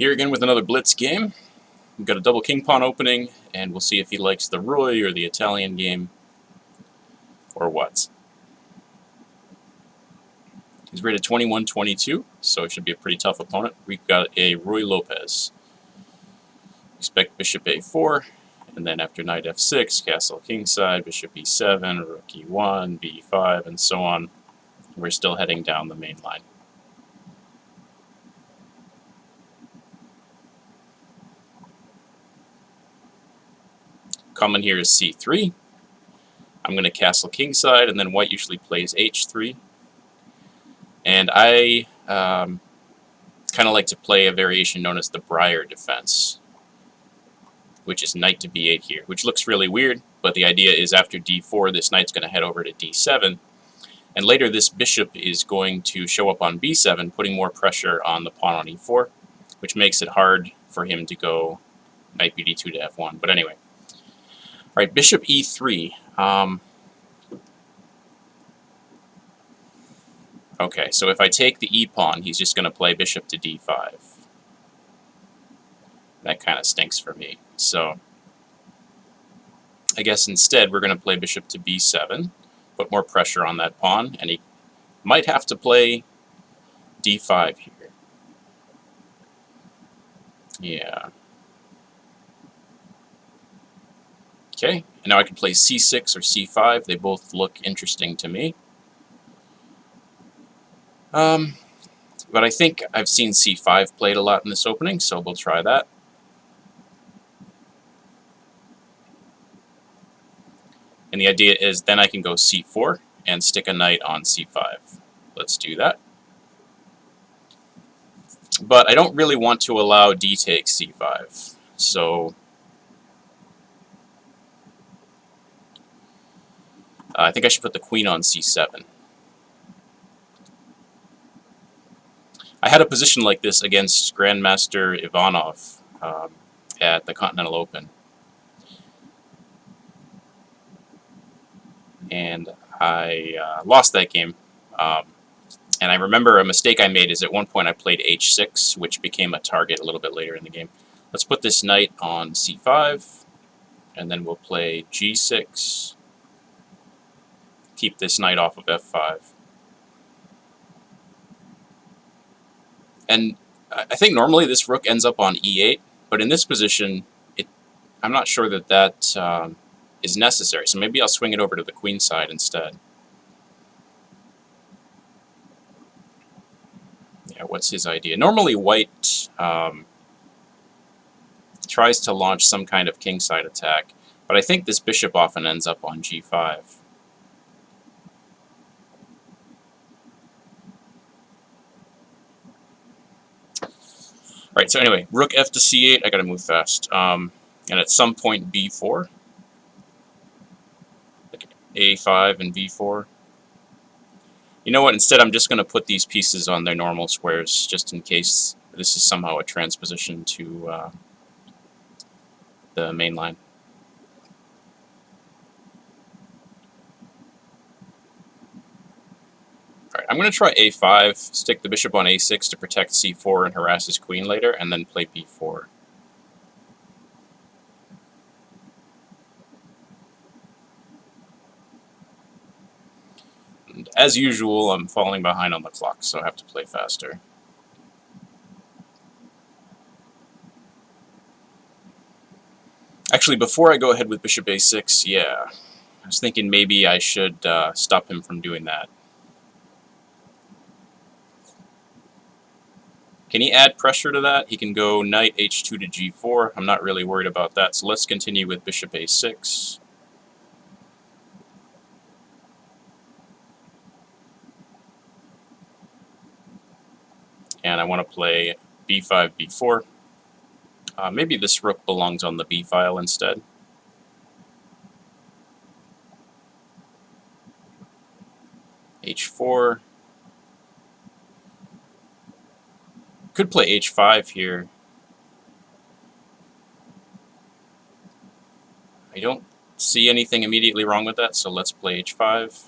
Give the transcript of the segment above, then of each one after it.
Here again with another Blitz game. We've got a double king pawn opening, and we'll see if he likes the Ruy or the Italian game, or what. He's rated 21-22, so it should be a pretty tough opponent. We've got a Ruy Lopez. Expect bishop a4, and then after knight f6, castle kingside, bishop e7, rook e1, b5, and so on. We're still heading down the main line. Common here is c3. I'm going to castle kingside, and then white usually plays h3. And I kind of like to play a variation known as the Briar defense, which is knight to b8 here, which looks really weird, but the idea is after d4, this knight's going to head over to d7, and later this bishop is going to show up on b7, putting more pressure on the pawn on e4, which makes it hard for him to go knight bd2 to f1. But anyway. Alright, bishop e3. Okay, so if I take the e-pawn, he's just going to play bishop to d5. That kind of stinks for me. So I guess instead we're going to play bishop to b7, put more pressure on that pawn, and he might have to play d5 here. Yeah. Okay, and now I can play c6 or c5. They both look interesting to me. But I think I've seen c5 played a lot in this opening, so we'll try that. And the idea is then I can go c4 and stick a knight on c5. Let's do that. But I don't really want to allow d takes c5, so I think I should put the queen on c7. I had a position like this against Grandmaster Ivanov at the Continental Open. And I lost that game. And I remember a mistake I made is at one point I played h6, which became a target a little bit later in the game. Let's put this knight on c5, and then we'll play g6. Keep this knight off of f5. And I think normally this rook ends up on e8, but in this position, I'm not sure that that is necessary. So maybe I'll swing it over to the queen side instead. Yeah, what's his idea? Normally white tries to launch some kind of kingside attack, but I think this bishop often ends up on g5. Right, so anyway, rook f to c8, I gotta move fast. And at some point b4. Like a5 and b4. You know what, instead I'm just gonna put these pieces on their normal squares, just in case this is somehow a transposition to the main line. Alright, I'm going to try a5, stick the bishop on a6 to protect c4 and harass his queen later, and then play b4. And as usual, I'm falling behind on the clock, so I have to play faster. Actually, before I go ahead with bishop a6, yeah, I was thinking maybe I should stop him from doing that. Can he add pressure to that? He can go knight h2 to g4. I'm not really worried about that, so let's continue with bishop a6. And I want to play b5, b4. Maybe this rook belongs on the b file instead. h4. Could play h5 here. I don't see anything immediately wrong with that, so let's play h5.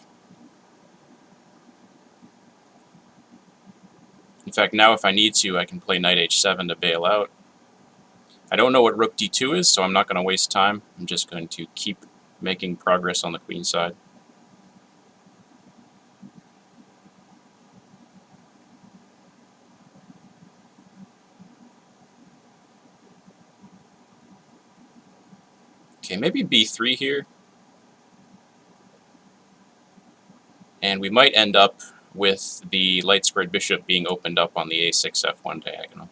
In fact, now if I need to, I can play knight h7 to bail out. I don't know what rook d2 is, so I'm not going to waste time. I'm just going to keep making progress on the queen side. Okay, maybe b3 here. And we might end up with the light squared bishop being opened up on the a6 f1 diagonal.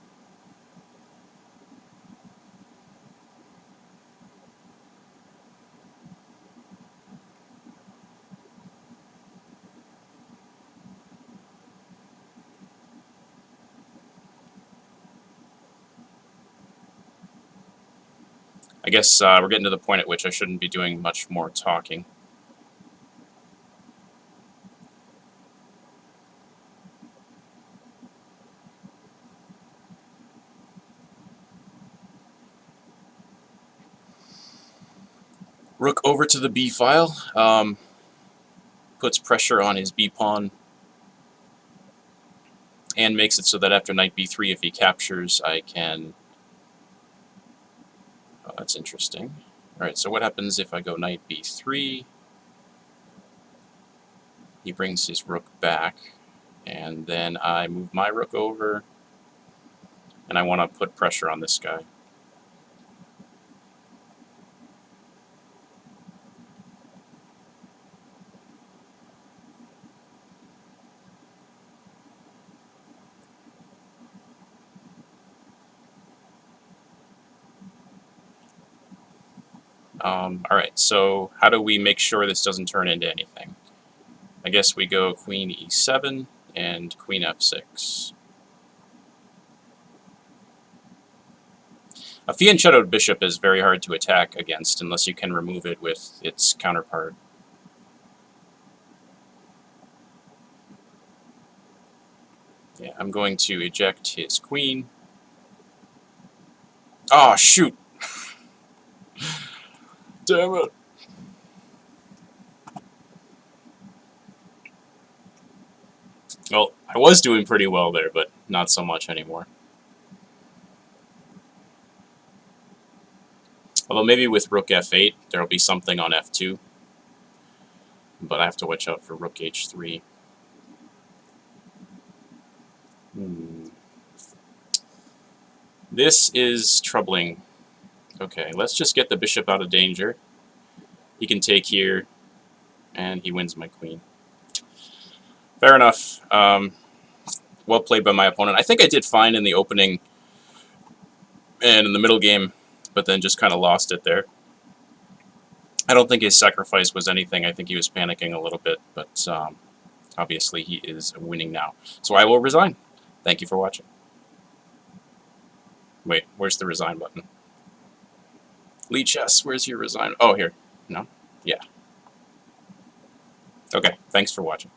I guess we're getting to the point at which I shouldn't be doing much more talking. Rook over to the b file, puts pressure on his b pawn, and makes it so that after knight b3, if he captures, I can... Oh, that's interesting. Alright, so what happens if I go knight b3? He brings his rook back, and then I move my rook over, and I want to put pressure on this guy. Alright, so how do we make sure this doesn't turn into anything? I guess we go queen e7 and queen f6. A fianchettoed bishop is very hard to attack against unless you can remove it with its counterpart. Yeah, I'm going to eject his queen. Oh, shoot! Damn it! Well, I was doing pretty well there, but not so much anymore. Although maybe with rook f8, there'll be something on f2. But I have to watch out for rook h3. This is troubling. Okay, let's just get the bishop out of danger. He can take here, and he wins my queen. Fair enough. Well played by my opponent. I think I did fine in the opening and in the middle game, but then just kind of lost it there. I don't think his sacrifice was anything. I think he was panicking a little bit, but obviously he is winning now. So I will resign. Thank you for watching. Wait, where's the resign button? Lichess, where's your resign? Oh, here. No? Yeah. Okay, thanks for watching.